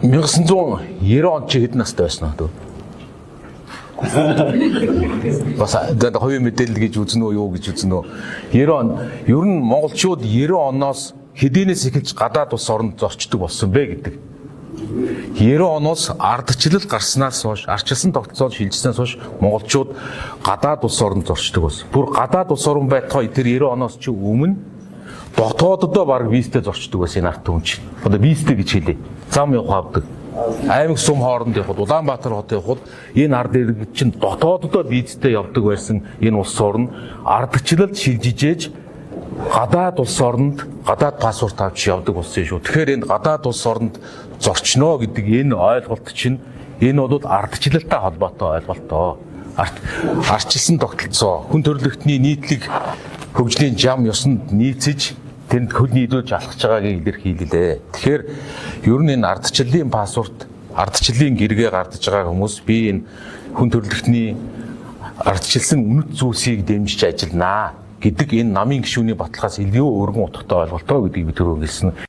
1990 он чи хэд настай байсан уу? Бас одоо хувийн мэдээлэл гэж үзнэ үү юу гэж үзнэ үү? 90 он ер нь монголчууд 90 оноос хэдийнээс эхэлж гадаад улс оронд зорчдог болсон бэ гэдэг. 90 оноос ардчлал гарснаас хойш, арчилсан тогтолцоол шилжснээс хойш монголчууд гадаад улс оронд зорчдог болсон. Бүр гадаад улс орон байтугай тэр 90 оноос чи өмнө дотооддоо баг визтэй зорчдог байсан энэ ард түмэн чинь. Одоо визтэй гэж хэлээ. Зам явах авдаг. Аймаг сум хооронд явхад Улаанбаатар хот явхад энэ ард иргэд чинь дотооддоо визтэй явдаг байсан энэ улс орн ардчлалд шилжижээж гадаад улс оронд гадаад паспорт авч явдаг болсон шүү. Тэгэхээр энэ гадаад улс оронд зорчно гэдэг энэ ойлголт чинь энэ бол ардчлалтай холбоотой ойлголтоо. Арчилсан тогтолцоо хүн төрөлхтний нийтлэг хөгжлийн зам ёсонд нийцэж тэнд хөл нийлүүлж алхаж байгаагийн илэрхийлэлээ. Тэгэхээр ер нь энэ ардчлалын паспорт, ардчлалын гэргээ гардаж байгаа хүмүүс би энэ хүн төрөлхтний ардчилсан үнэт зүйлсийг дэмжиж ажилланаа гэдэг энэ намын гишүүний баталгаас илүү өргөн утгатай ойлголтоо гэдгийг би түрүү хэлсэн.